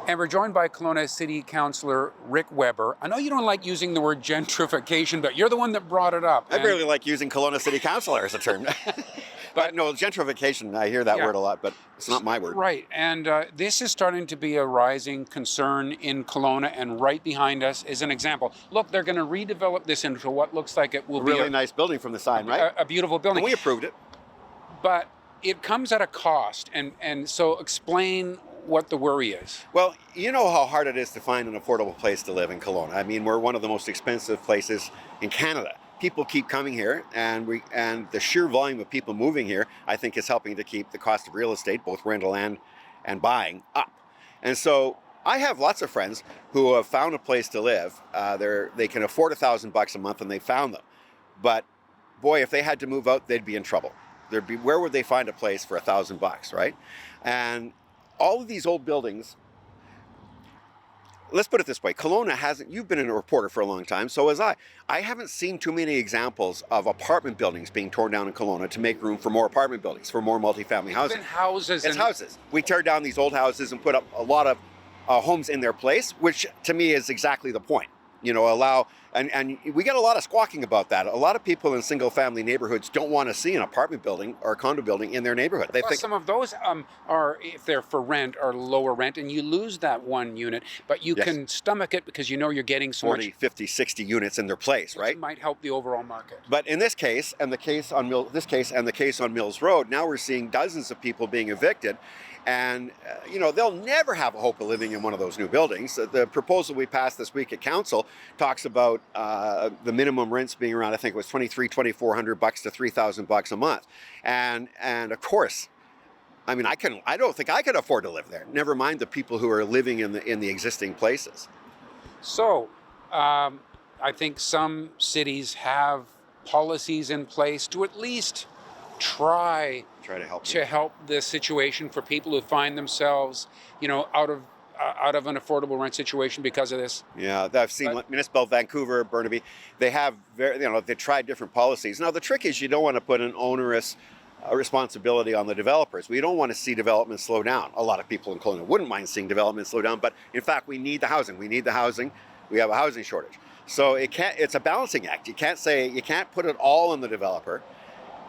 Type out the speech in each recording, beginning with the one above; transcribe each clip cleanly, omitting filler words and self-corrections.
And we're joined by Kelowna City Councillor Rick Weber. I know you don't like using the word gentrification, but you're the one that brought it up. I barely like using Kelowna City Councillor as a term. But no, gentrification, I hear that word a lot, but it's not my word. Right, and this is starting to be a rising concern in Kelowna, and right behind us is an example. Look, they're going to redevelop this into what looks like it will A be really nice building from the sign, right? A beautiful building. And we approved it. But it comes at a cost, and so explain what the worry is. Well, you know how hard it is to find an affordable place to live in Kelowna. I mean, we're one of the most expensive places in Canada. People keep coming here, and the sheer volume of people moving here, I think, is helping to keep the cost of real estate, both rental and buying, up. And so I have lots of friends who have found a place to live. They can afford $1,000 a month, and they found them. But boy, if they had to move out, they'd be in trouble. Where would they find a place for $1,000, right? And all of these old buildings, let's put it this way, Kelowna hasn't, you've been a reporter for a long time, so has I. I haven't seen too many examples of apartment buildings being torn down in Kelowna to make room for more apartment buildings, for more multifamily housing. Even houses. It's houses. We tear down these old houses and put up a lot of homes in their place, which to me is exactly the point. You know, and we get a lot of squawking about that. A lot of people in single family neighborhoods don't want to see an apartment building or a condo building in their neighborhood. They think some of those are, if they're for rent, are lower rent, and you lose that one unit, but you can stomach it because you know you're getting so 40, 50, 60 units in their place, right? It might help the overall market. But in this case, and the case on Mills Road, now we're seeing dozens of people being evicted. And, they'll never have a hope of living in one of those new buildings. The proposal we passed this week at council talks about the minimum rents being around, I think it was $2,400 to $3,000 a month. And of course, I mean, I don't think I could afford to live there. Never mind the people who are living in the existing places. So, I think some cities have policies in place to at least try to help the situation for people who find themselves, out of an affordable rent situation because of this. Yeah, I've seen Municipal Vancouver, Burnaby. They have they tried different policies. Now the trick is you don't want to put an onerous responsibility on the developers. We don't want to see development slow down. A lot of people in Kelowna wouldn't mind seeing development slow down, but in fact we need the housing. We have a housing shortage. So it's a balancing act. You can't put it all on the developer.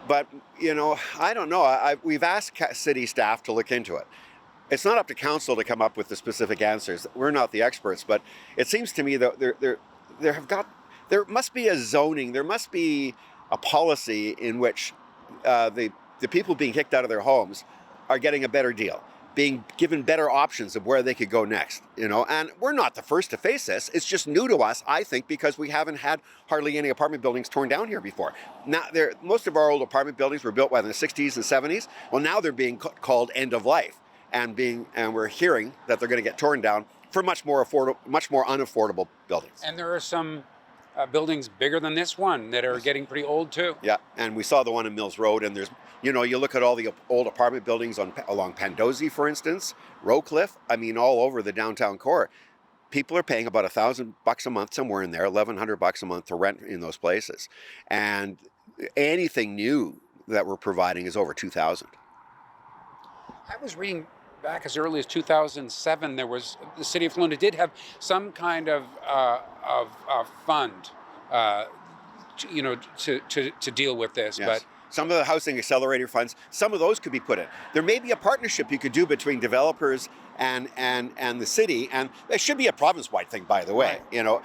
But, I don't know. We've asked city staff to look into it. It's not up to council to come up with the specific answers. We're not the experts, but it seems to me that there must be a zoning, there must be a policy in which the people being kicked out of their homes are getting a better deal, being given better options of where they could go next, and we're not the first to face this. It's just new to us, I think, because we haven't had hardly any apartment buildings torn down here before. Now, most of our old apartment buildings were built in the 60s and 70s. Well, now they're being called end of life, and we're hearing that they're going to get torn down for much more unaffordable buildings. And there are some buildings bigger than this one that are getting pretty old too. Yeah, and we saw the one in Mills Road, and there's, you look at all the old apartment buildings along Pandosy, for instance, Rowcliffe, all over the downtown core. People are paying about $1,000 a month, somewhere in there, $1,100 a month to rent in those places. And anything new that we're providing is over $2,000. I was reading back as early as 2007, the city of Kelowna did have some kind of fund, to deal with this. Yes. But some of the housing accelerator funds, some of those could be put in. There may be a partnership you could do between developers and the city, and it should be a province-wide thing, by the way. Right.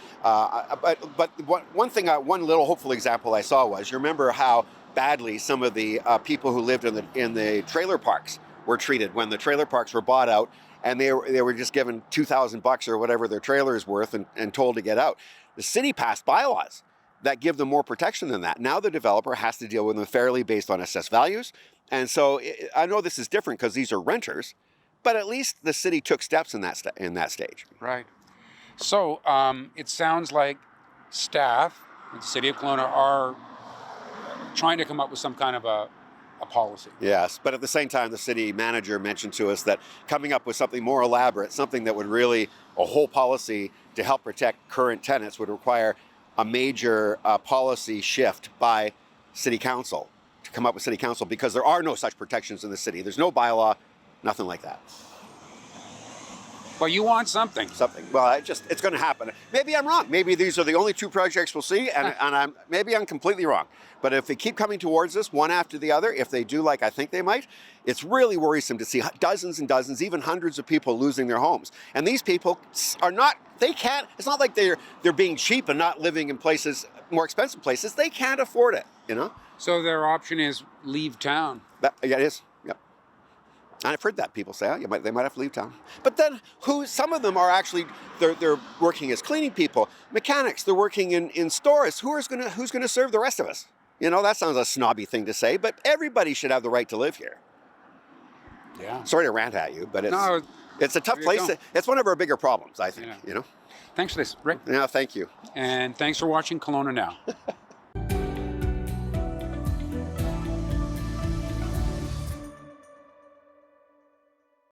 But one little hopeful example I saw was, you remember how badly some of the people who lived in the trailer parks were treated when the trailer parks were bought out, and they were just given $2,000 or whatever their trailer is worth and told to get out. The city passed bylaws that give them more protection than that. Now the developer has to deal with them fairly based on assessed values. And so I know this is different because these are renters, but at least the city took steps in that stage. Right. So it sounds like staff in the city of Kelowna are trying to come up with some kind of a policy. Yes, but at the same time, the city manager mentioned to us that coming up with something more elaborate, something that would really, a whole policy to help protect current tenants, would require a major policy shift by city council, to come up with city council, because there are no such protections in the city. There's no bylaw, nothing like that. Well, you want something. Something. Well, it's going to happen. Maybe I'm wrong. Maybe these are the only 2 projects we'll see, and maybe I'm completely wrong. But if they keep coming towards us, one after the other, if they do like I think they might, it's really worrisome to see dozens and dozens, even hundreds of people losing their homes. And these people are not, they can't, it's not like they're being cheap and not living in places, more expensive places. They can't afford it, you know? So their option is leave town. Yeah, it is. Yep. And I've heard that people say, oh, they might have to leave town. But then some of them are actually, they're working as cleaning people, mechanics, they're working in stores. Who's going to serve the rest of us? You know, that sounds a snobby thing to say, but everybody should have the right to live here. Yeah. Sorry to rant at you, but it's a tough There you place. go. It's one of our bigger problems, I think, Yeah. you know? Thanks for this, Rick. Yeah, thank you. And thanks for watching Kelowna Now.